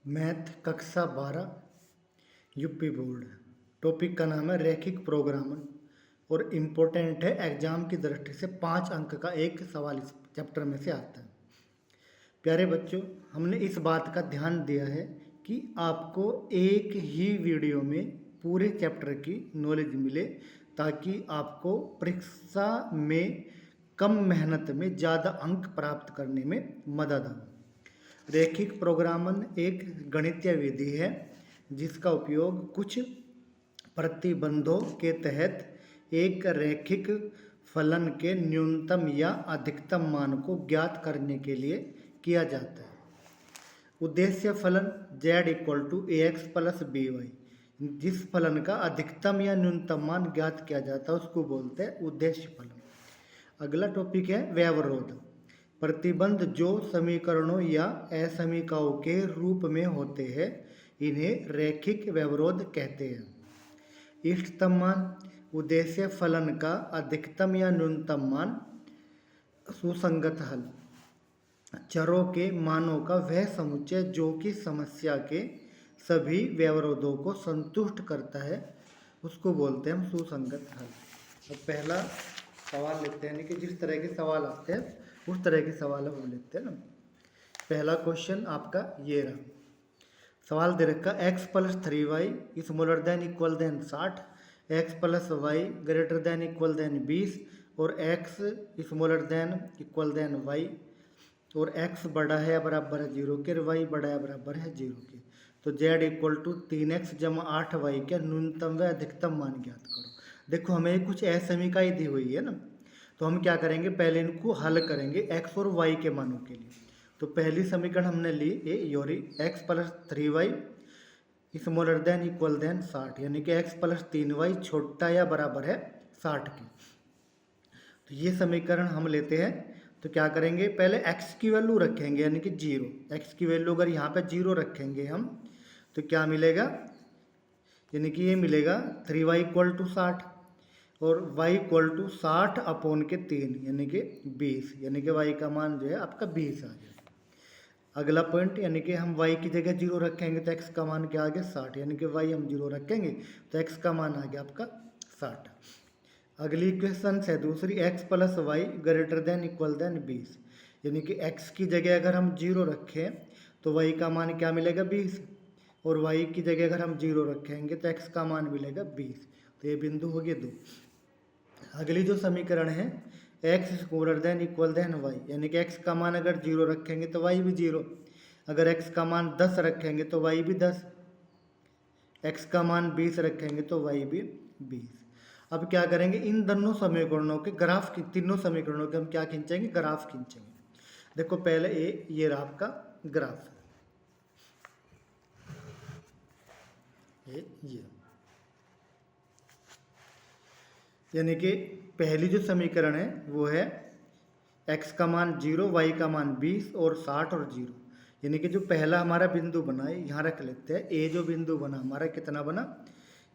Math कक्षा 12 UP board. Topic का नाम है रैखिक प्रोग्रामन और इम्पोर्टेंट है एग्जाम की दृष्टि से 5 अंक का एक सवाल इस चैप्टर में से आता है। प्यारे बच्चों, हमने इस बात का ध्यान दिया है कि आपको एक ही वीडियो में पूरे चैप्टर की नॉलेज मिले ताकि आपको परीक्षा में कम मेहनत में ज़्यादा अंक प्राप्त करने में मदद हो। रैखिक प्रोग्रामन एक गणितीय विधि है जिसका उपयोग कुछ प्रतिबंधों के तहत एक रैखिक फलन के न्यूनतम या अधिकतम मान को ज्ञात करने के लिए किया जाता है। उद्देश्य फलन z = ax + by, जिस फलन का अधिकतम या न्यूनतम मान ज्ञात किया जाता है उसको बोलते हैं उद्देश्य फलन। अगला टॉपिक है व्यवरोध। प्रतिबंध जो समीकरणों या असमीकाओं के रूप में होते हैं इन्हें रैखिक व्यवरोध कहते हैं। इष्टतम मान उद्देश्य फलन का अधिकतम या न्यूनतम मान। सुसंगत हल चरों के मानों का वह समुच्चय जो कि समस्या के सभी व्यवरोधों को संतुष्ट करता है उसको बोलते हैं हम सुसंगत हल। तो पहला सवाल लेते हैं, यानी कि जिस तरह के सवाल आते हैं उस तरह के सवाल हम लेते हैं ना। पहला क्वेश्चन आपका ये रहा। सवाल दे रखा x + 3y = 60, x + y > 20 और x > y और x बड़ा है बराबर है 0 के और y बड़ा है बराबर है 0 के। तो z = 3x + 8y का न्यूनतम व अधिकतम मान ज्ञात करो। देखो हमें कुछ असमीकाई दी हुई है ना, तो हम क्या करेंगे, पहले इनको हल करेंगे x और y के मानों के लिए। तो पहली समीकरण हमने ली ये योरी x + 3y > 60, यानी कि x + 3y छोटा या बराबर है 60 के। तो ये समीकरण हम लेते हैं। तो क्या करेंगे, पहले x की वैल्यू रखेंगे यानी कि 0। x की वैल्यू अगर यहाँ पे 0 रखेंगे हम तो क्या मिलेगा, यानी कि ये मिलेगा 3y = 60 और y = 60/3 यानी कि 20, यानी कि y का मान जो है आपका 20 आ गया। अगला पॉइंट, यानी कि हम y की जगह 0 रखेंगे तो x का मान क्या आ गया 60, यानी कि y हम 0 रखेंगे तो x का मान आ गया आपका 60। अगली क्वेश्चन है दूसरी x + y > 20, यानी कि x की जगह अगर हम 0 रखें तो y का मान क्या मिलेगा 20 और y की जगह अगर हम 0 रखेंगे तो x का मान मिलेगा 20। तो ये बिंदु हो गए 2। अगली जो समीकरण है x > y, यानी कि x का मान अगर 0 रखेंगे तो y भी 0, अगर x का मान 10 रखेंगे तो y भी 10, x का मान 20 रखेंगे तो y भी 20। अब क्या करेंगे, इन दोनों समीकरणों के ग्राफ की, तीनों समीकरणों के हम क्या खींचेंगे, ग्राफ खींचेंगे। देखो पहले ये रहा आपका ग्राफ, ये यानी कि पहली जो समीकरण है वो है x का मान 0, y का मान 20 और 60 और 0, यानी कि जो पहला हमारा बिंदु बना है यहाँ रख लेते हैं। ए जो बिंदु बना हमारा कितना बना,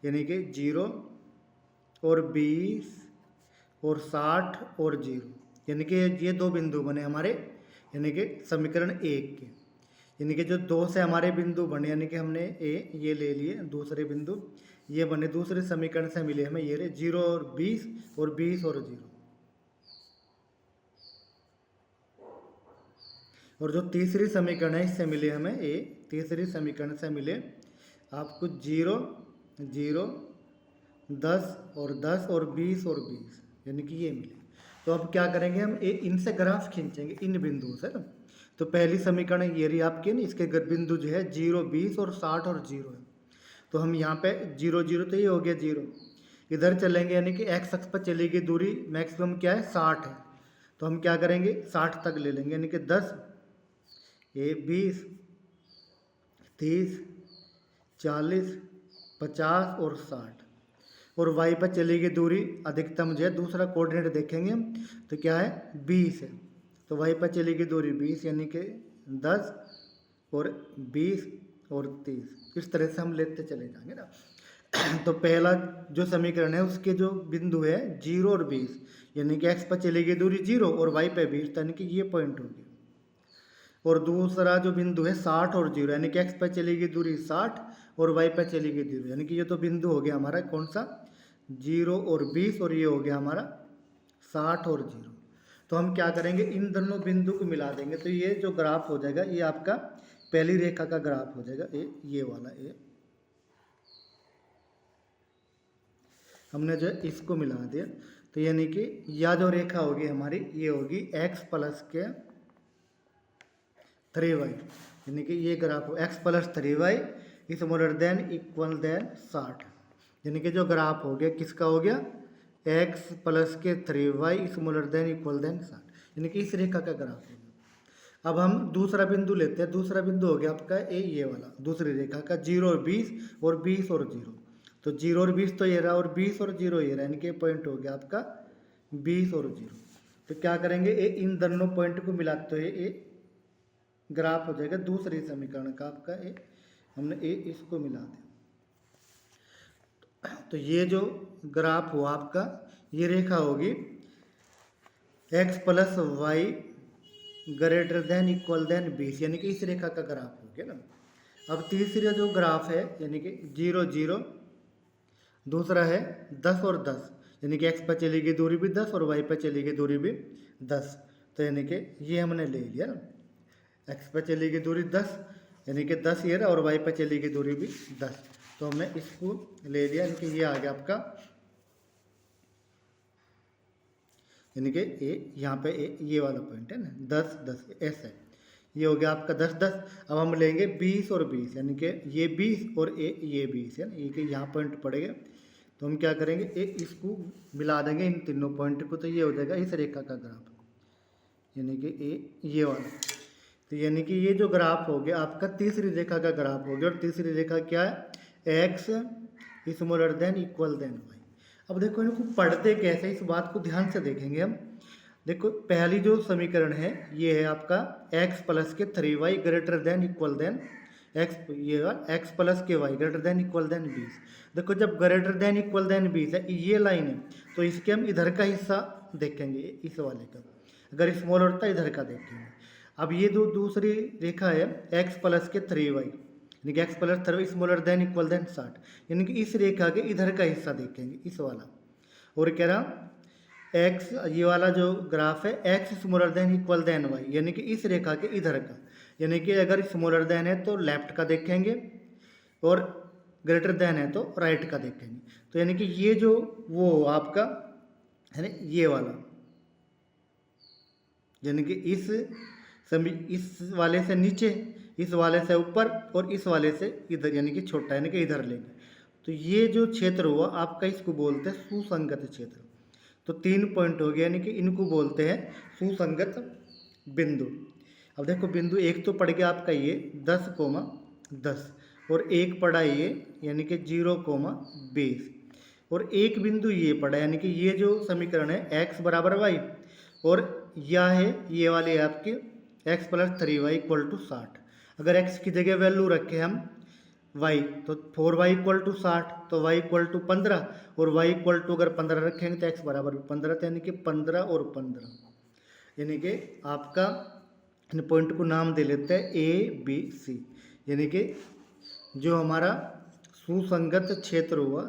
यानी कि 0 और 20 और 60 और 0, यानी कि ये 2 बिंदु बने हमारे, यानी कि समीकरण 1 के। यानी कि जो 2 से हमारे बिंदु बने, यानी कि हमने ये ले लिए दूसरे बिंदु, ये बने दूसरे समीकरण से मिले हमें ये 0 और 20 और 20 और 0। और जो तीसरी समीकरण है इससे मिले हमें तीसरी समीकरण से मिले आपको 0 0 10 और 10 और 20 और 20, यानी कि ये मिले। तो अब क्या करेंगे, हम इनसे ग्राफ खींचेंगे इन बिंदुओं से ना। तो पहली समीकरण ये रही आपकी ना, इसके बिंदु जो है 0 20 और 60 और 0 है। तो हम यहाँ पे 0 0 तो ये हो गया 0, इधर चलेंगे यानी कि x अक्ष पर चली गई दूरी मैक्सिमम क्या है 60 है। तो हम क्या करेंगे 60 तक ले लेंगे, यानी कि 10 20 30 40 50 और 60 और y पर चली गई दूरी अधिकतम जो है दूसरा कोऑर्डिनेट देखेंगे हम तो क्या है 20 है। तो y पर चली गई दूरी 20, यानी कि 10 और 20 और 30, इस तरह से हम लेते चले जाएंगे ना। तो पहला जो समीकरण है उसके जो बिंदु है 0 और 20, यानी कि x पर चली गई दूरी 0 और y पर 20, यानी कि ये पॉइंट हो गया। और दूसरा जो बिंदु है 60 और 0, यानी कि एक्स पर चलेगी दूरी 60 और वाई पर चलेगी दूरी, यानी कि ये तो बिंदु हो गया हमारा कौन सा 0 और 20, और ये हो गया हमारा 60 और 0। तो हम क्या करेंगे, इन दोनों बिंदु को मिला देंगे, तो ये जो ग्राफ हो जाएगा ये आपका पहली रेखा का ग्राफ हो जाएगा, ये वाला ये हमने जो है इसको मिला दिया। तो यानी कि यह जो रेखा होगी हमारी ये होगी x प्लस के 3y, यानी कि ये ग्राफ हो x plus 3y is more than equal than 60, यानी कि जो ग्राफ हो गया किसका हो गया x प्लस के 3y is more than equal than 60, यानी कि इस रेखा का ग्राफ हो गया। अब हम दूसरा बिंदु लेते हैं, दूसरा बिंदु हो गया आपका ये वाला दूसरी रेखा का 0 और 20 और 20 और 0, तो 0 और 20 तो ये रहा और 20 और 0 ये रहा, यानी कि पॉइंट हो गया आपका 20 और 0। तो क्या करेंगे इन दोनों पॉइंट को मिलाते हुए ये ग्राफ हो जाएगा दूसरे समीकरण का आपका हमने इसको मिला दिया। तो ये जो ग्राफ हुआ आपका ये रेखा होगी x plus y greater than equal than 20, यानी कि इस रेखा का ग्राफ हो गया ना। अब तीसरा जो ग्राफ है यानी कि 0 0, दूसरा है 10 और 10, यानी कि x पर चलेगी दूरी भी 10 और y पर चलेगी दूरी भी 10, तो यानी कि ये हमने ले लिया ना, x पर चलेगी दूरी 10 यानी कि 10 ये रहा और y पर चलेगी दूरी भी 10, तो हमने इसको ले लिया, यानी कि ये आ गया आपका, यानी कि यहाँ पे ये वाला पॉइंट है ना 10 10 ऐसा है, ये हो गया आपका 10 10। अब हम लेंगे 20 और 20, यानी कि ये 20 और ये 20 है ना, ये कि यहाँ पॉइंट पड़ेगा, तो हम क्या करेंगे इसको मिला देंगे इन तीनों पॉइंट को, तो ये हो जाएगा इस रेखा का ग्राफ, यानी कि ये वाला। तो यानी कि ये जो ग्राफ हो गया आपका तीसरी रेखा का ग्राफ हो गया, और तीसरी रेखा क्या है x smaller than equal than y। अब देखो इनको पढ़ते कैसे, इस बात को ध्यान से देखेंगे हम। देखो पहली जो समीकरण है ये है आपका x प्लस के 3y greater than equal than x, ये x प्लस के y greater than equal than 20। देखो जब ग्रेटर देन इक्वल देन 20 है ये लाइन है, तो इसके हम इधर का हिस्सा देखेंगे, इस वाले का, अगर स्मॉल होता है इधर का देखेंगे। अब ये जो दूसरी रेखा है x प्लस के 3y, यानी कि x plus 3y smaller than equal than 60, यानी कि इस रेखा के इधर का हिस्सा देखेंगे, इस वाला। और कह रहा x, ये वाला जो ग्राफ है x smaller than equal than y, यानी कि इस रेखा के इधर का, यानी कि अगर स्मॉलर देन है तो लेफ्ट का देखेंगे और ग्रेटर देन है तो राइट का देखेंगे। तो यानी कि ये जो वो आपका है ना ये वाला, यानी कि इस वाले से नीचे, इस वाले से ऊपर और इस वाले से इधर, यानी कि छोटा, यानी कि इधर लेंगे। तो ये जो क्षेत्र हुआ आपका इसको बोलते हैं सुसंगत क्षेत्र। तो 3 पॉइंट हो गए, यानी कि इनको बोलते हैं सुसंगत बिंदु। अब देखो बिंदु एक तो पड़ गया आपका ये 10,10 और एक पड़ा ये यानी कि 0,20 और एक बिंदु ये पड़ा, यानी कि ये जो समीकरण है x बराबर y और यह है ये वाली आपकी x plus 3y equal to 60। अगर x की जगह वैल्यू रखें हम y तो 4y इक्वल टू 60, तो y इक्वल टू 15 और y इक्वल टू अगर 15 रखेंगे तो x बराबर 15, यानी कि 15 और 15, यानी कि आपका इन पॉइंट को नाम दे लेते हैं A B C, यानी कि जो हमारा सुसंगत क्षेत्र हुआ,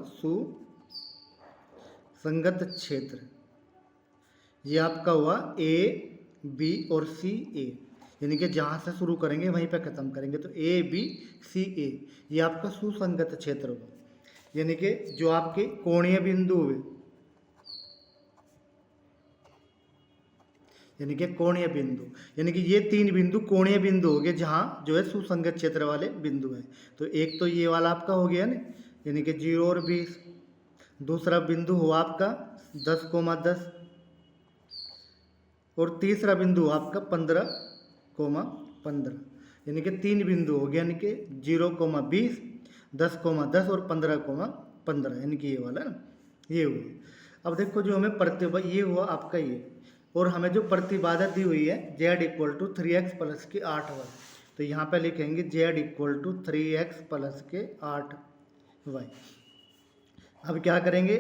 सुसंगत क्षेत्र ये आपका हुआ A B और C A, यानी कि जहाँ से शुरू करेंगे वहीं पे ख़त्म करेंगे, तो A B C A ये आपका सुसंगत क्षेत्र हुआ, यानी कि जो आपके कोणीय बिंदु हुए, यानी कि कोणीय बिंदु, यानी कि ये 3 बिंदु कोणीय बिंदु हो गए जहाँ जो है सुसंगत क्षेत्र वाले बिंदु है। तो एक तो ये वाला आपका हो गया ना, यानी कि 0 और 20, दूसरा बिंदु हुआ आपका 10,10 और तीसरा बिंदु आपका 15,15, यानी कि 3 बिंदु हो गए, यानी कि 0,20, 10,10 और 15,15, यानी कि ये वाला ना ये हुआ। अब देखो जो हमें प्रतिबाधा ये हुआ आपका ये, और हमें जो प्रतिबाधा दी हुई है z equal to 3x plus के 8y, तो यहाँ पे लिखेंगे z equal to 3x plus के 8y। अब क्या करेंगे,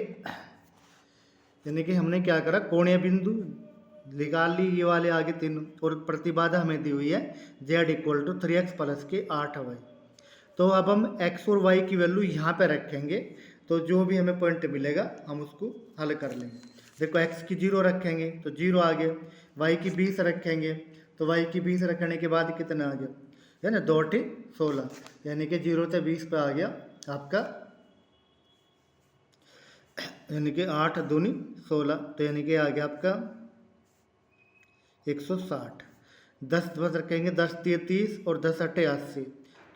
यानी कि हमने क्या करा कोणीय बिंदु निकाल ली ये वाले आगे तीनों, और प्रतिबाधा हमें दी हुई है z equal to 3x plus के 8y। तो अब हम x और y की वैल्यू यहाँ पे रखेंगे, तो जो भी हमें पॉइंट मिलेगा हम उसको हल कर लेंगे। देखो x की 0 रखेंगे तो 0 आ गया, y की 20 रखेंगे तो y की 20 रखने के बाद कितना आ गया, है ना, 2 × 16, यानी कि 0 से 20 पे आ गया आपका, यानी कि 8 दूनी 16, तो यानी कि आ गया आपका 160। 10 बस रखेंगे, 10 × 30 और 10 × 8 80,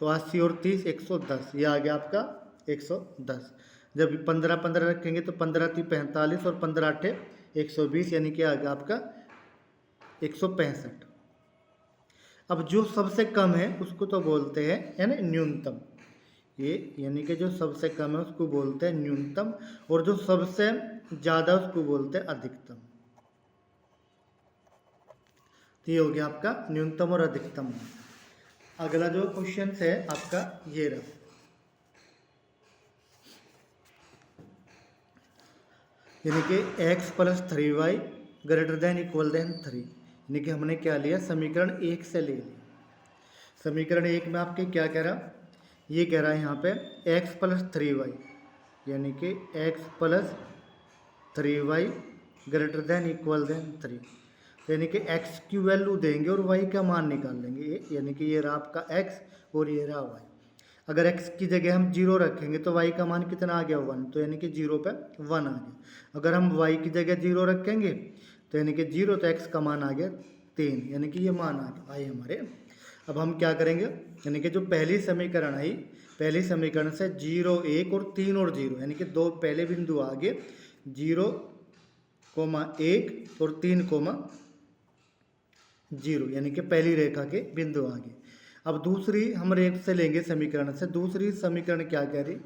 तो 80 और 30 110, ये आ गया आपका 110। जब 15 15 रखेंगे तो 15 × 3 45 और 15 × 8 120, यानी कि आ गया आपका 165। अब जो सबसे कम है उसको तो बोलते हैं, है ना, न्यूनतम। ये यानी कि जो सबसे कम है उसको बोलते हैं न्यूनतम, और जो सबसे ज़्यादा उसको बोलते हैं अधिकतम। तो ये हो गया आपका न्यूनतम और अधिकतम। अगला जो क्वेश्चन है आपका ये रहा, यानी कि x plus 3y greater than equal than 3, यानी कि हमने क्या लिया, समीकरण 1 से ले लिया। समीकरण 1 में आपके क्या कह रहा, ये कह रहा है यहाँ पे x प्लस 3y, यानी कि x plus 3y greater than equal than 3, यानी कि x की वैल्यू देंगे और y का मान निकाल लेंगे, यानी कि ये रहा आपका x और ये रहा y। अगर x की जगह हम 0 रखेंगे तो y का मान कितना आ गया, 1, तो यानी कि 0 पे 1 आ गया। अगर हम y की जगह 0 रखेंगे तो यानी कि 0, तो x का मान आ गया 3, यानी कि ये मान आए हमारे। अब हम क्या करेंगे, यानी कि जो पहली समीकरण आई, पहली समीकरण से 0 1 और 3 और 0, यानी कि दो पहले बिंदु आगे 0, 1 और 3, 0, यानी कि पहली रेखा के बिंदु आगे। अब दूसरी हम रेख से लेंगे समीकरण से, दूसरी समीकरण क्या कह रही,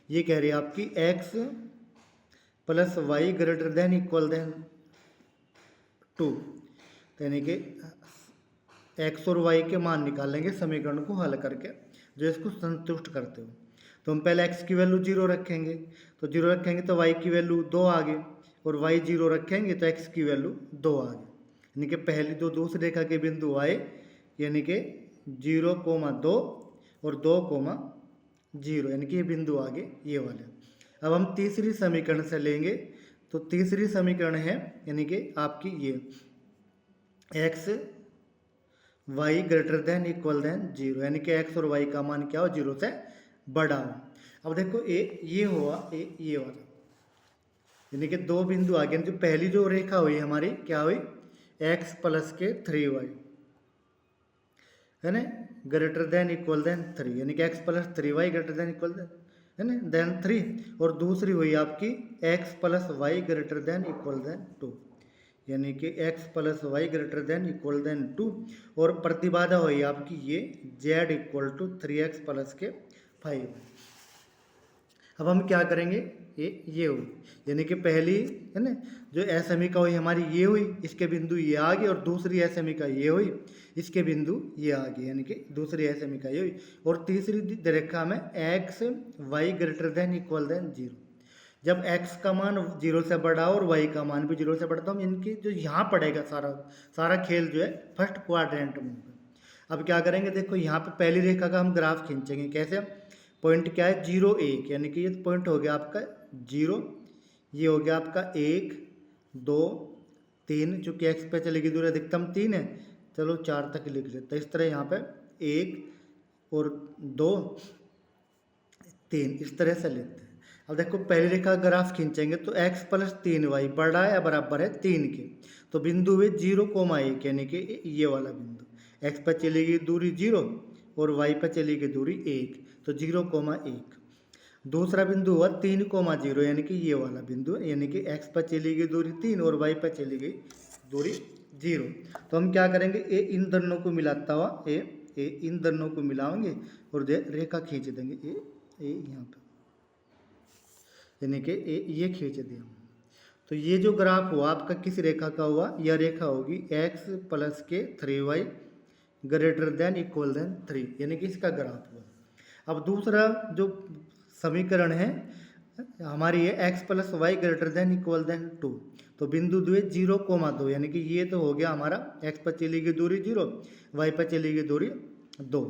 ये कह रही है आपकी x plus y greater than equal than 2, यानी कि x और y के मान निकालेंगे समीकरण को हल करके जो इसको संतुष्ट करते हो। तो हम पहले x की वैल्यू 0 रखेंगे, तो 0 रखेंगे तो y की वैल्यू 2 आ गई, और y 0 रखेंगे तो x की वैल्यू 2 आ गई, यानी कि पहली जो दूसरी रेखा के बिंदु आए, यानी कि 0, 2 और 2, 0, यानी कि ये बिंदु आगे ये वाले। अब हम तीसरी समीकरण से लेंगे, तो तीसरी समीकरण है यानी कि आपकी ये x y greater than equal than 0, यानी कि x और y का मान क्या हो, 0 से बड़ा हो। अब देखो ये हुआ ये वाला, यानी कि दो बिंदु आगे, जो पहली जो रेखा हुई हमारी क्या हुई, x प्लस के 3y, है ना, ग्रेटर देन इक्वल देन 3, यानी कि x plus 3y greater than equal than, है ना, देन 3, और दूसरी हुई आपकी x plus y greater than equal than 2, यानी कि x plus y greater than equal than 2, और प्रतिबाधा हुई आपकी ये z equal to 3x plus के 5। अब हम क्या करेंगे, ये हुई, यानी कि पहली, है ना, जो असमिका हुई हमारी ये हुई, इसके बिंदु ये आ गए, और दूसरी असमिका ये हुई, इसके बिंदु ये आ गए, यानी कि दूसरी असमिका ये हुई, और तीसरी रेखा में x y greater than equal than 0, जब x का मान 0 से बड़ा और y का मान भी 0 से बढ़ता हूँ, इनकी जो यहाँ पड़ेगा सारा खेल जो है फर्स्ट क्वाड्रेंट में होगा। अब क्या करेंगे, देखो यहाँ पे पहली रेखा का हम ग्राफ खींचेंगे, कैसे, पॉइंट क्या है 0 1, यानी कि ये पॉइंट हो गया आपका 0, ये हो गया आपका 1 2 3, चूँकि एक्स पे चलेगी दूरी अधिकतम 3 है, चलो 4 तक लिख लेते हैं। इस तरह यहाँ पे 1 और 2 3 इस तरह से लेते हैं। अब देखो पहली रेखा ग्राफ खींचेंगे तो x प्लस 3y बड़ा है या बराबर है 3 के, तो बिंदु हुए 0,1, यानी कि ये वाला बिंदु, x पर चलेगी दूरी 0 और y पर चलेगी दूरी 1, तो 0,1। दूसरा बिंदु हुआ 3,0, यानी कि ये वाला बिंदु, यानी कि x पर चली गई दूरी 3 और y पर चली गई दूरी 0। तो हम क्या करेंगे, इन दोनों को मिलाता हुआ इन दोनों को मिलाएंगे और रेखा खींच देंगे, यहाँ पे, यानी कि ये खींच दिया। तो ये जो ग्राफ हुआ आपका किस रेखा का हुआ, यह रेखा होगी x प्लस के 3y greater than equal than 3, यानी कि इसका ग्राफ हुआ। अब दूसरा जो समीकरण है हमारी ये x plus y greater than equal than 2, तो बिंदु द्वे 0,2 यानी कि ये तो हो गया हमारा x पर चली गई दूरी 0, y पर चली गई दूरी 2,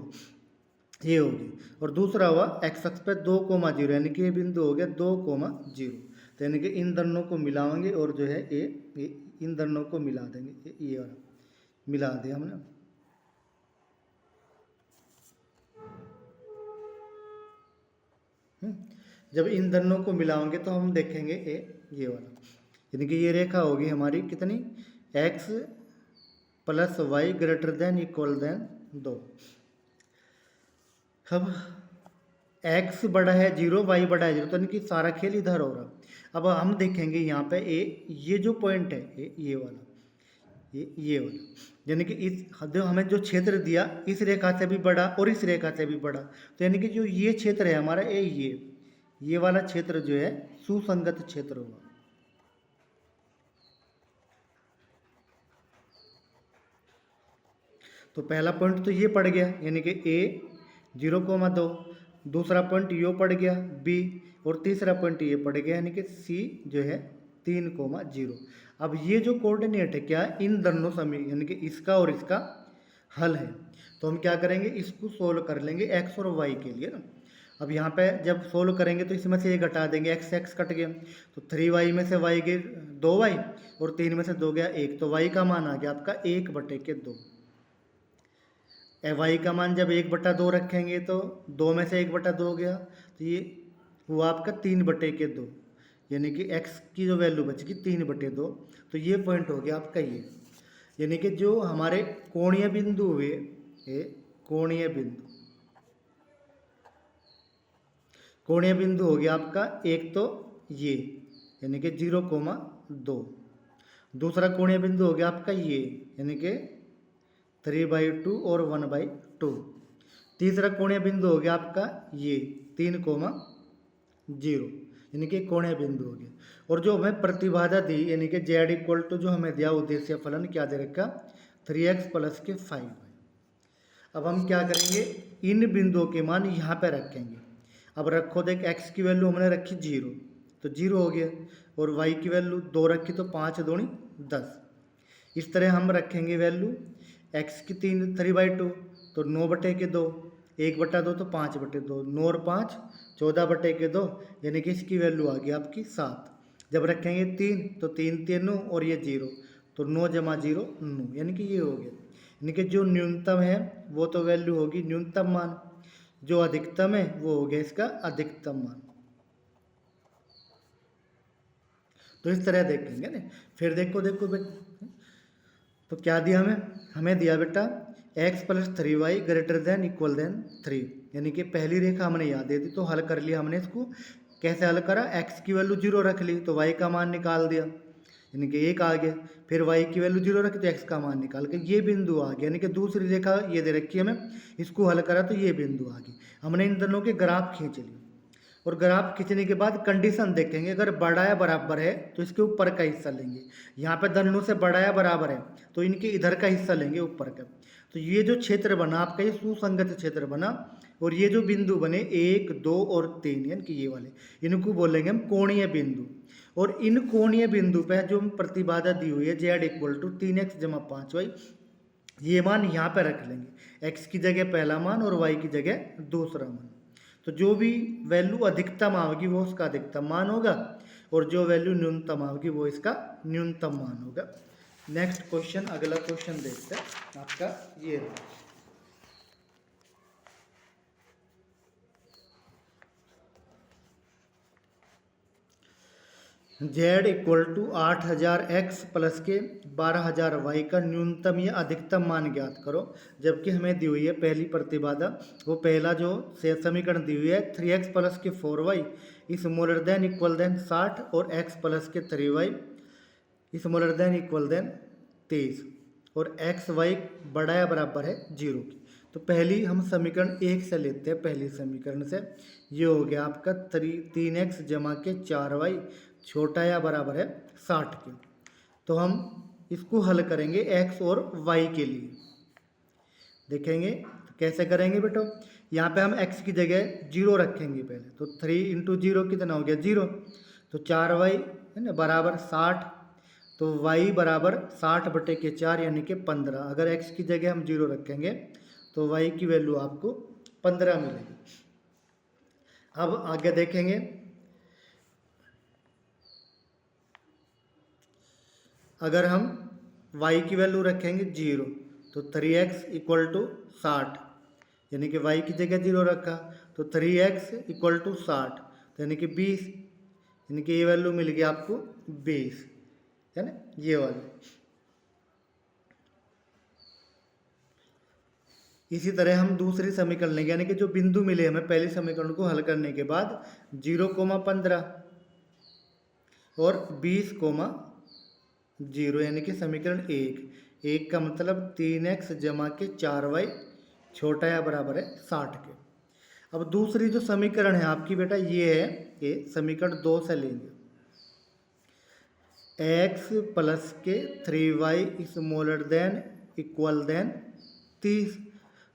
ये होगी। और दूसरा हुआ x अक्ष पर 2,0 यानी कि ये बिंदु हो गया 2,0, तो यानी कि इन दोनों को मिलाएंगे और जो है ये इन दोनों को मिला देंगे, ये वाला मिला दिया हमने। जब इन दोनों को मिलाएंगे तो हम देखेंगे ये वाला, यानी कि ये रेखा होगी हमारी कितनी, x + y > 2। अब x बड़ा है 0, y बड़ा है 0, तो यानी कि सारा खेल इधर हो रहा। अब हम देखेंगे यहाँ पे ये जो पॉइंट है ये वाला, ये वाला, यानी कि इस जो हमें जो क्षेत्र दिया इस रेखा से भी बड़ा और इस रेखा से भी बड़ा, तो यानी कि जो ये क्षेत्र है हमारा ये वाला क्षेत्र जो है सुसंगत क्षेत्र होगा। तो पहला पॉइंट तो ये पड़ गया, यानी कि a 0,2, दूसरा पॉइंट यो पड़ गया b, और तीसरा पॉइंट ये पड़ गया यानी कि c जो है 3,0। अब ये जो कोऑर्डिनेट है क्या, इन दोनों समीकरण यानी कि इसका और इसका हल है। तो हम क्या करेंगे, इसको सोल्व कर लेंगे x और y के लिए ना। अब यहाँ पे जब सोल्व करेंगे तो इसमें से ये घटा देंगे, x कट गया, तो 3y में से y गए 2y, और 3 में से 2 गया 1, तो y का मान आ गया आपका 1/2। y का मान जब 1/2 रखेंगे तो 2 में से 1/2 गया, तो ये हुआ आपका 3/2, यानी कि x की जो वैल्यू बचेगी 3/2। तो ये पॉइंट हो गया आपका ये, यानी कि जो हमारे कोणीय बिंदु हुए, कोणीय बिंदु हो गया आपका एक तो ये, यानी कि 0,2, दूसरा कोणीय बिंदु हो गया आपका ये, यानी कि 3/2 और 1/2, तीसरा कोणीय बिंदु हो गया आपका ये 3,0, यानी कि कोणीय बिंदु हो गया। और जो हमें प्रतिबाधा दी, यानी कि z जो हमें दिया उद्देश्य फलन क्या दे रखा, 3x + 5। अब हम क्या करेंगे, इन बिंदुओं के मान यहाँ पे रखेंगे। अब रखो देख, x की वैल्यू हमने रखी 0, तो 0 हो गया, और y की वैल्यू 2 रखी तो 5 दूनी 10। इस तरह हम रखेंगे वैल्यू x की 3/2, तो 9/2, 1/2 तो 5/2, 9 और 5 14/2, यानी कि इसकी वैल्यू आ गई आपकी 7। जब रखेंगे 3 तो 3 3 9 और ये 0, तो 9 + 0 9, यानी कि ये हो गया। यानी कि जो न्यूनतम है वो तो वैल्यू होगी न्यूनतम मान, जो अधिकतम है वो हो गया इसका अधिकतम मान। तो इस तरह देखेंगे ना। फिर देखो बेटा, तो क्या दिया हमें दिया बेटा x + 3y > 3, यानी कि पहली रेखा हमने याद दे दी, तो हल कर लिया हमने इसको। कैसे हल करा, x की वैल्यू 0 रख ली तो y का मान निकाल दिया, यानी कि 1 आ गया। फिर y की वैल्यू 0 रखी तो x का मान निकाल के ये बिंदु आ गया, यानी कि दूसरी रेखा ये दे रखी है हमें, इसको हल करा तो ये बिंदु आ गई। हमने इन दोनों के ग्राफ खींच लिए, और ग्राफ खींचने के बाद कंडीशन देखेंगे, अगर बड़ा या बराबर है तो इसके ऊपर का हिस्सा लेंगे। यहाँ पे दोनों से बड़ा या बराबर है तो इनके इधर का हिस्सा लेंगे ऊपर का। तो ये जो क्षेत्र बना आपका, ये सुसंगत क्षेत्र बना, और ये जो बिंदु बने 1 2 और 3, यानी कि ये वाले, इनको बोलेंगे हम कोणीय बिंदु। और इन कोणीय बिंदु पे जो प्रतिबाधा दी हुई है z = 3x + 5y, ये मान यहाँ पे रख लेंगे, x की जगह पहला मान और y की जगह दूसरा मान। तो जो भी वैल्यू अधिकतम आएगी वो उसका अधिकतम मान होगा, और जो वैल्यू न्यूनतम आएगी वो इसका न्यूनतम मान होगा। नेक्स्ट क्वेश्चन, अगला क्वेश्चन देखते हैं आपका ये रहा। z = 8,000 x + के 12,000 y का न्यूनतम या अधिकतम मान ज्ञात करो। जबकि हमें दी हुई है पहली प्रतिबाधा, वो पहला जो समीकरण दी हुई है 3x + के 4y = 60 और x + के 3y = 23, और x y बड़ा या बराबर है 0 की। तो पहली हम समीकरण 1 से लेते हैं, पहली समीकरण से ये हो गया आपका 3x = के 4y छोटा या बराबर है 60 के। तो हम इसको हल करेंगे x और y के लिए। देखेंगे तो कैसे करेंगे बेटो, यहाँ पे हम x की जगह 0 रखेंगे पहले, तो 3 × 0 कितना हो गया 0, तो 4y है ना बराबर 60, तो y बराबर 60/4 यानी कि 15। अगर x की जगह हम 0 रखेंगे तो y की वैल्यू आपको 15 मिलेगी। अब आगे देखेंगे, अगर हम y की वैल्यू रखेंगे 0 तो 3x इक्वल टू 60, यानी कि y की जगह 0 रखा तो 3x इक्वल टू 60, तो यानी कि 20, यानी कि ये वैल्यू मिल गई आपको 20, है ना, ये वाली। इसी तरह हम दूसरी समीकरण लेंगे, यानी कि जो बिंदु मिले हमें पहले समीकरण को हल करने के बाद 0,15 और 20,0, यानी कि समीकरण 1 का मतलब 3x जमा के 4y छोटा या बराबर है 60 के। अब दूसरी जो समीकरण है आपकी बेटा ये है, ये समीकरण 2 से लेंगे, x प्लस के 3y smaller than equal than 30।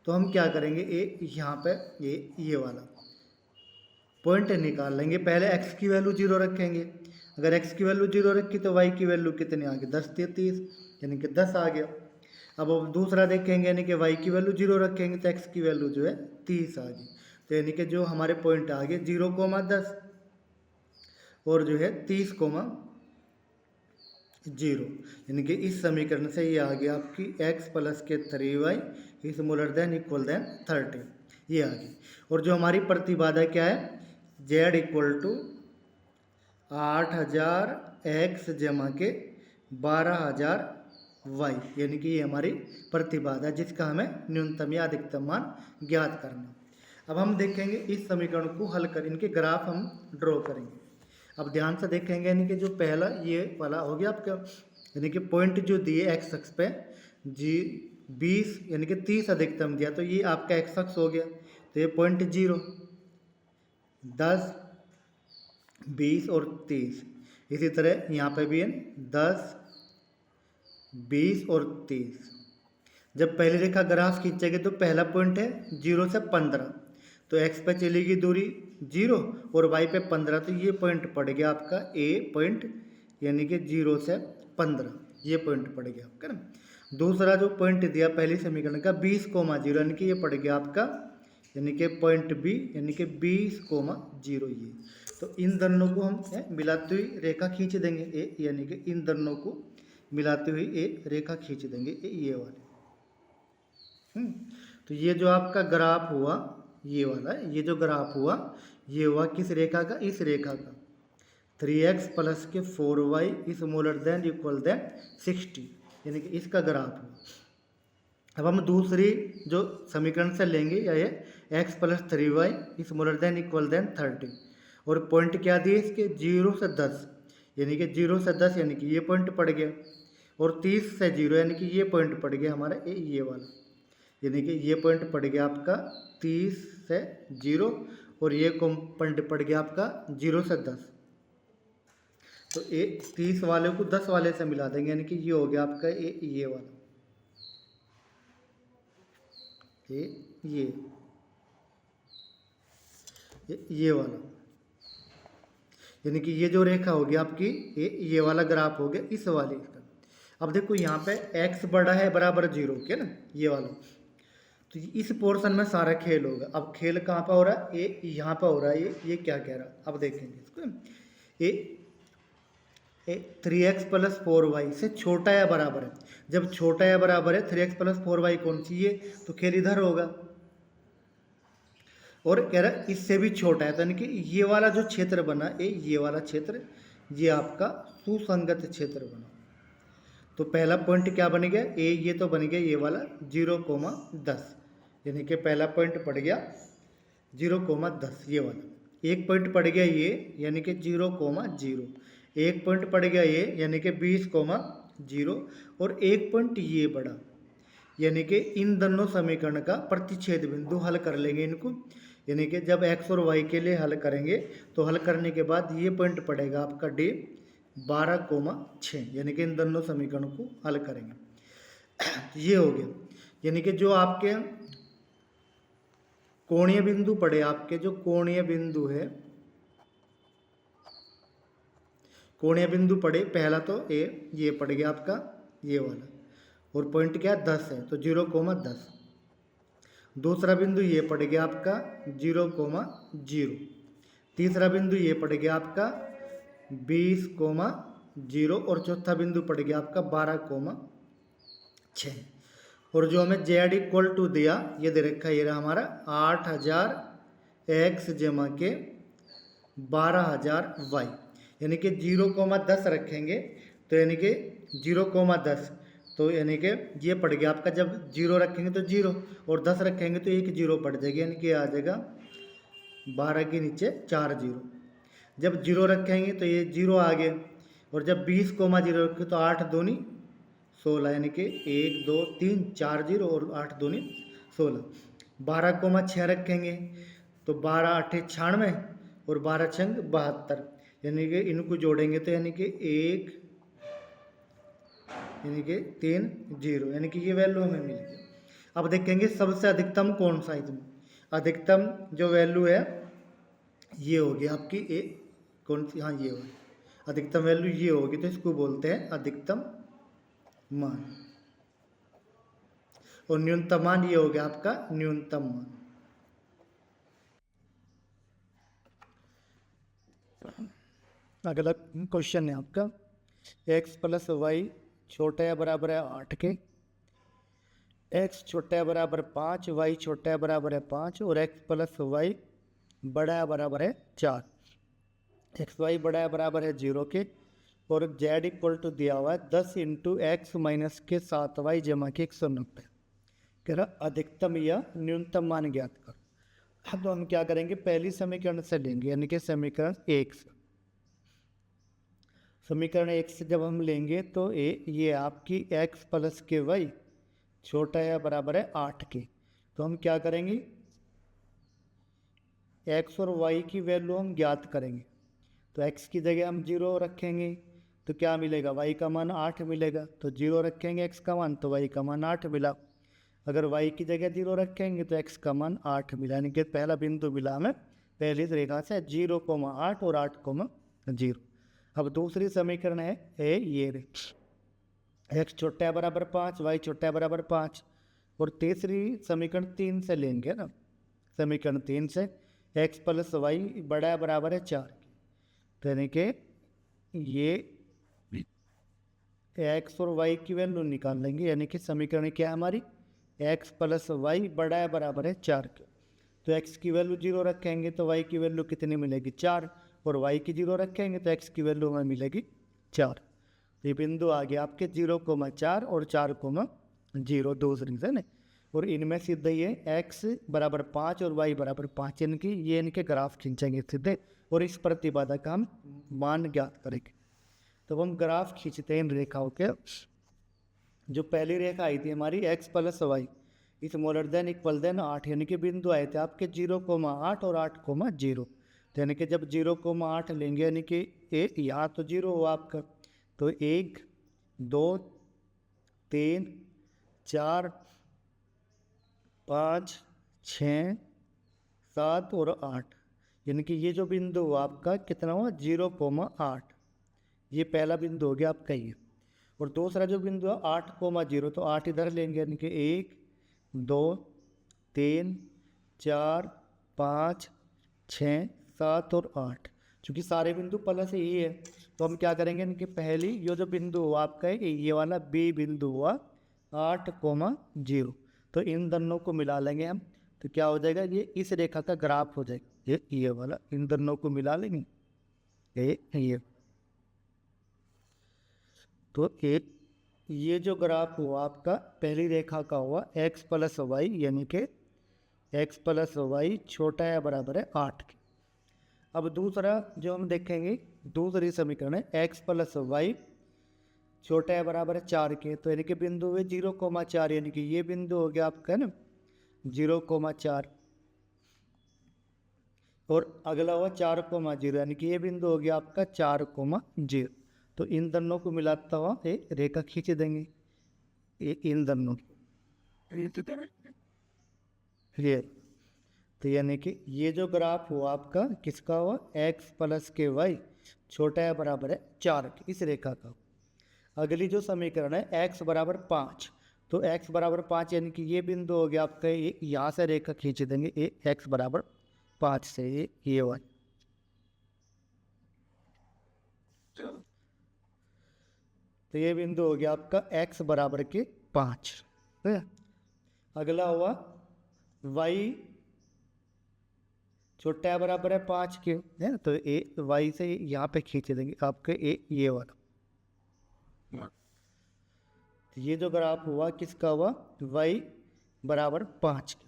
तो हम क्या करेंगे, यहाँ पे ये वाला पॉइंट निकाल लेंगे। पहले x की वैल्यू 0 रखेंगे, अगर x की वैल्यू 0 रखी तो y की वैल्यू कितनी आ गई, 10 × 30, यानी कि 10 आ गया। अब दूसरा देखेंगे, यानी कि y की वैल्यू 0 रखेंगे तो x की वैल्यू जो है 30 आ गई। तो यानी कि जो हमारे पॉइंट आ गए 0,10 और जो है 30,0, यानी कि इस समीकरण से ये आ गया आपकी x प्लस के 3y smaller than equal than 30, ये आ गई। और जो हमारी प्रतिबाधा क्या है, z इक्वल टू 8000 x जमा के 12000 y, यानी कि ये हमारी प्रतिबाधा जिसका हमें न्यूनतम या अधिकतम मान ज्ञात करना। अब हम देखेंगे इस समीकरण को हल कर इनके ग्राफ हम ड्रॉ करेंगे। अब ध्यान से देखेंगे, यानी कि जो पहला ये वाला हो गया आपका, यानी कि पॉइंट जो दिए एक्स अक्ष पे 20 यानी कि 30 अधिकतम दिया, तो ये आपका एक्स अक्ष हो गया। तो ये पॉइंट 0, 10, 20 और 30। इसी तरह यहाँ पे भी है 10, 20 और 30। जब पहली रेखा ग्राफ खींचेंगे तो पहला पॉइंट है 0 से 15, तो x पे चलेगी दूरी 0 और y पे 15, तो ये पॉइंट पड़ गया आपका a पॉइंट, यानी कि 0 से 15 ये पॉइंट पड़ गया आपका ना। दूसरा जो पॉइंट दिया पहली समीकरण का 20,0, यानी कि ये पड़ गया आपका, यानी कि पॉइंट b, यानी कि 20,0 ये। तो इन दोनों को हम मिलाते हुए रेखा खींच देंगे ए, यानी कि इन दोनों को मिलाते हुए एक रेखा खींच देंगे ये वाले। तो ये जो आपका ग्राफ हुआ ये वाला, ये जो ग्राफ हुआ ये हुआ किस रेखा का, इस रेखा का 3x प्लस के 4y smaller than equal than 60, यानी कि इसका ग्राफ हुआ। अब हम दूसरी जो समीकरण से लेंगे या ये x plus 3y smaller than equal than 30, और पॉइंट क्या दिए इसके 0 से 10, यानी कि 0 से 10 यानी कि ये पॉइंट पड़ गया, और 30 से 0 यानी कि ये पॉइंट पड़ गया हमारा ये वाला, यानी कि ये पॉइंट पड़ गया आपका 30 से 0 और ये पॉइंट पड़ गया आपका 0 से 10। तो 30 वाले को 10 वाले से मिला देंगे, यानी कि ये हो गया आपका ये वाला, ये वाला, यानी कि ये जो रेखा होगी आपकी ये वाला ग्राफ हो गया इस वाले का। अब देखो यहाँ पे x बड़ा है बराबर 0 के ना, ये वाला, तो इस पोर्शन में सारा खेल होगा। अब खेल कहाँ पर हो रहा है, ये यहाँ पर हो रहा है, ये क्या कह रहा है, अब देखेंगे इसको। ये 3x प्लस 4y से छोटा या बराबर है, जब छोटा या बराबर है 3x प्लस 4y कौन सी है, तो खेल इधर होगा। और कह रहा है इससे भी छोटा है, तो यानी कि ये वाला जो क्षेत्र बना ये वाला क्षेत्र, ये आपका सुसंगत क्षेत्र बना। तो पहला पॉइंट क्या बन गया, ये तो बन गया ये वाला 0,10, यानी कि पहला पॉइंट पड़ गया 0,10 ये वाला। एक पॉइंट पड़ गया ये, यानी कि 0,0, एक पॉइंट पड़ गया ये, यानी कि 20,0, और एक पॉइंट ये बड़ा, यानी कि इन दोनों समीकरण का प्रतिच्छेद बिंदु हल कर लेंगे इनको, यानी कि जब x और y के लिए हल करेंगे तो हल करने के बाद ये पॉइंट पड़ेगा आपका D 12,6, यानी कि इन दोनों समीकरणों को हल करेंगे। ये हो गया, यानी कि जो आपके कोणीय बिंदु पड़े, आपके जो कोणीय बिंदु है, कोणीय बिंदु पड़े, पहला तो ये पड़ गया आपका ये वाला, और पॉइंट क्या 10 है तो 0,10। दूसरा बिंदु ये पड़ गया आपका 0,0। तीसरा बिंदु ये पड़ गया आपका 20,0 और चौथा बिंदु पड़ गया आपका 12,6। और जो हमें जेड इक्वल टू दिया ये दे रखा है, ये रहा हमारा 8000 एक्स जमा के 12,000 वाई, यानी कि 0,10 रखेंगे तो यानी कि 0,10, तो यानी कि ये पड़ गया आपका, जब 0 रखेंगे तो 0 और 10 रखेंगे तो एक 0 पड़ जाएगी, यानी कि आ जाएगा 12 के नीचे 4 0। जब 0 रखेंगे तो ये 0 आ गए, और जब 20,0 रखें तो 8 दूनी 16, यानी कि 1 2 3 4 0 और 8 दूनी 16। 12,6 रखेंगे तो 12 8 96 और 12 छंग 72, यानी कि इनको जोड़ेंगे तो यानी कि 1 यानी कि 3 0, यानी कि ये वैल्यू हमें मिल गई। अब देखेंगे सबसे अधिकतम कौन सा, इसमें अधिकतम जो वैल्यू है ये होगी आपकी कौन सी, हाँ ये होगी अधिकतम वैल्यू, ये होगी तो इसको बोलते हैं अधिकतम मान, और न्यूनतम मान ये हो गया आपका न्यूनतम मान। अगला क्वेश्चन है आपका, x प्लस वाई छोटा या बराबर है 8 के, x छोटा या बराबर 5, y छोटा या बराबर है 5 और x प्लस वाई बड़ा या बराबर है 4, एक्स वाई बड़ा या बराबर है 0 के, और z इक्वल टू दिया हुआ है 10 इंटू एक्स माइनस के 7y जमा के 190। कह रहा अधिकतम या न्यूनतम मान ज्ञात कर। अब तो हम क्या करेंगे, पहली समीकरण से लेंगे, यानी कि समीकरण 1 से। समीकरण 1 से जब हम लेंगे तो ये आपकी x प्लस के वाई छोटा या बराबर है 8 के, तो हम क्या करेंगे, x और y की वैल्यू हम ज्ञात करेंगे। तो x की जगह हम 0 रखेंगे तो क्या मिलेगा, y का मान 8 मिलेगा, तो 0 रखेंगे x का मान तो y का मान 8 मिला। अगर y की जगह 0 रखेंगे तो x का मान 8 मिला, यानी कि पहला बिंदु मिला हमें पहली रेखा से 0,8 और 8,0। अब दूसरी समीकरण है ये x छोटा है बराबर 5, y छोटा है बराबर 5, और तीसरी समीकरण 3 से लेंगे ना, समीकरण 3 से x प्लस वाई बड़ा है बराबर है 4, तो यानी कि ये x और y की वैल्यू निकाल लेंगे, यानी कि समीकरण क्या है हमारी, x प्लस वाई बड़ा है बराबर है 4 के, तो x की वैल्यू 0 रखेंगे तो y की वैल्यू कितनी मिलेगी 4, और y की 0 रखेंगे तो x की वैल्यू हमें मिलेगी 4। तो ये बिंदु आ गया आपके 0,4 और 4,0 दूसरी से ना, और इनमें सीधे ये x बराबर 5 और y बराबर 5, ये इनके ग्राफ खींचेंगे सीधे, और इस प्रतिबाधा का हम मान ज्ञात करेंगे। तो हम ग्राफ खींचते हैं इन रेखाओं के। जो पहली रेखा आई थी हमारी x प्लस वाई इस मोलर देन इक्वल देन 8, यानी कि बिंदु आए थे आपके 0,8 और 8,0, तो यानी कि जब 0,8 लेंगे यानी कि यहाँ तो 0 हुआ आपका, तो 1 2 3 4 5 6 7 और 8, यानी कि ये जो बिंदु हुआ आपका कितना हुआ 0,8, ये पहला बिंदु हो गया आपका ये। और दूसरा जो बिंदु है 8,0, तो 8 इधर लेंगे, यानी कि 1 2 3 4 5 6 7 और 8, चूँकि सारे बिंदु प्लस ही है, तो हम क्या करेंगे, इनकी पहली ये जो बिंदु हुआ आपका है ये वाला बी बिंदु हुआ 8,0, तो इन दोनों को मिला लेंगे हम, तो क्या हो जाएगा, ये इस रेखा का ग्राफ हो जाएगा, ये वाला, इन दोनों को मिला लेंगे ये तो ये जो ग्राफ हुआ आपका पहली रेखा का हुआ x प्लस वाई, यानी कि x प्लस वाई छोटा या बराबर है 8 के। अब दूसरा जो हम देखेंगे दूसरी समीकरण है x प्लस वाई छोटा या बराबर है 4 के, तो यानी कि बिंदु हुए 0,4, यानी कि ये बिंदु हो गया आपका ना 0,4, और अगला हुआ 4,0, यानी कि ये बिंदु हो गया आपका 4,0, तो इन दोनों को मिलाता हुआ एक रेखा खींच देंगे, इन दोनों ये, तो यानी कि ये जो ग्राफ हुआ आपका किसका हुआ x प्लस के वाई छोटा है बराबर है 4 के, इस रेखा का। अगली जो समीकरण है x बराबर 5, तो x बराबर 5 यानी कि ये बिंदु हो गया आपका, ये यहाँ से रेखा खींच देंगे ये x बराबर 5 से ये वाला। तो ये बिंदु हो गया आपका x बराबर के 5। अगला हुआ y छोटा है बराबर है 5 के, है ना, तो ए y से यहाँ पे खींच देंगे आपके ये वाला। तो ये जो ग्राफ हुआ किसका हुआ, y बराबर 5 के।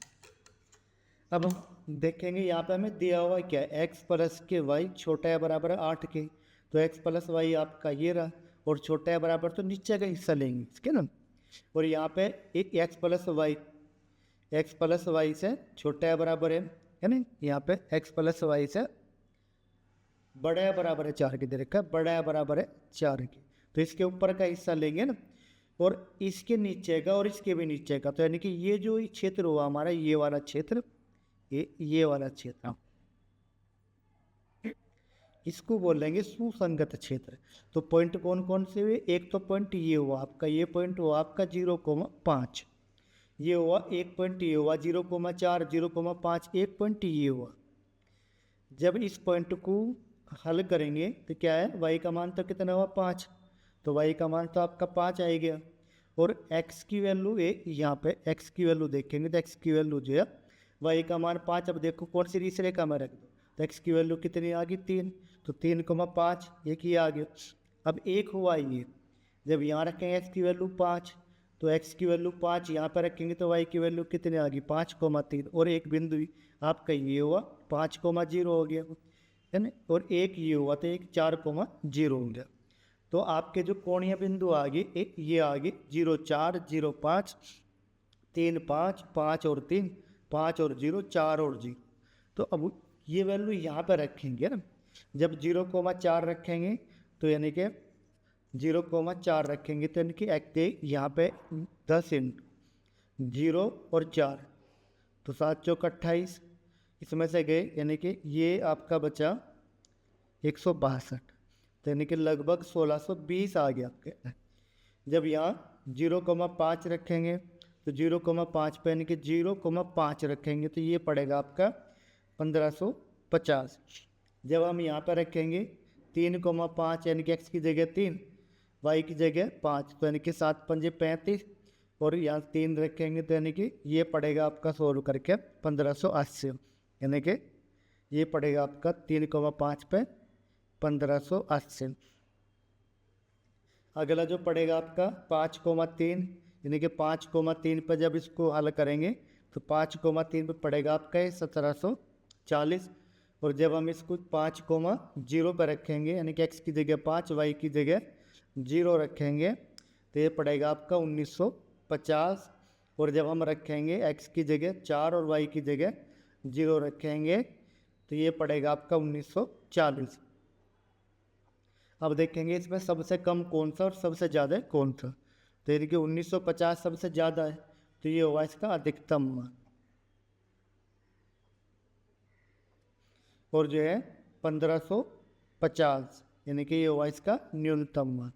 अब हम देखेंगे यहाँ पे हमें दिया हुआ क्या है, x प्लस के y छोटा है बराबर है 8 के, तो x प्लस वाई आपका ये रहा, और छोटा है बराबर तो नीचे का हिस्सा लेंगे इसके ना। और यहाँ पे एक x प्लस वाई से छोटा है बराबर है ना, यहाँ पे x प्लस वाई से बड़ा है बराबर है 4 के दे रखा है, बड़ा है बराबर है 4 के, तो इसके ऊपर का हिस्सा लेंगे ना, और इसके नीचे का और इसके भी नीचे का, तो यानी कि ये जो क्षेत्र हुआ हमारा, ये वाला क्षेत्र, ये वाला क्षेत्र, इसको बोलेंगे सुसंगत क्षेत्र। तो पॉइंट कौन कौन से हुए, एक तो पॉइंट ये हुआ आपका, ये पॉइंट हुआ आपका 0,5, ये हुआ एक पॉइंट, ये हुआ 0,4, 0,5, एक पॉइंट ये हुआ। जब इस पॉइंट को हल करेंगे तो क्या है, y का मान तो कितना हुआ 5, तो y का मान तो आपका 5 आ गया, और x की वैल्यू यहाँ पे x की वैल्यू देखेंगे तो x की वैल्यू जो है y का मान 5। अब देखो कौन सी इस रेखा में रख दो, तो x की वैल्यू कितनी आ गई 3, तो 3,5 एक ही आ गया। अब एक हुआ ये, जब यहाँ रखेंगे x की वैल्यू 5, तो x की वैल्यू 5 यहाँ पर रखेंगे तो y की वैल्यू कितनी आ गई 5,3, और एक बिंदु आपका ये हुआ 5,0 हो गया, है ना, और एक ये हुआ तो एक 4,0 हो गया। तो आपके जो कोणीय बिंदु आ गए एक ये आ गए 0,4, 0,5, 3,5, 5 और 3, 5 और 0, 4 और 0। तो अब ये वैल्यू यहाँ पर रखेंगे ना, जब 0,4 रखेंगे तो यानी कि 0,4 रखेंगे तो यानी कि एक यहाँ पे 10 इंटू 0 और 4, तो 7 चौक 28, इसमें से गए यानी कि ये आपका बचा 162, तो यानी कि लगभग 1620 आ गया आपके। जब यहाँ 0,5 रखेंगे तो 0,5 पे यानी कि 0,5 रखेंगे तो ये पड़ेगा आपका 1550। जब हम यहाँ पर रखेंगे 3,5 यानी कि x की जगह 3, y की जगह 5, तो यानी कि 7 पंजे 35, और यहाँ 3 रखेंगे तो यानी कि ये पड़ेगा आपका 100 करके 1580, यानी कि ये पड़ेगा आपका 3,5 पे 1580। अगला जो पड़ेगा आपका 5,3, यानी कि 5,3 पर जब इसको हल करेंगे तो 5,3 पे पड़ेगा आपका 1740, और जब हम इसको 5,0 पर रखेंगे यानी कि x की जगह 5, y की जगह 0 रखेंगे तो ये पड़ेगा आपका 1950, और जब हम रखेंगे x की जगह 4 और y की जगह 0 रखेंगे तो ये पड़ेगा आपका 1940। अब देखेंगे इसमें सबसे कम कौन सा और सबसे ज़्यादा कौन सा, तो यानी कि 1950 सबसे ज़्यादा है, तो ये होगा इसका अधिकतम मान, और जो है 1550 यानी कि ये हुआ इसका न्यूनतम मान।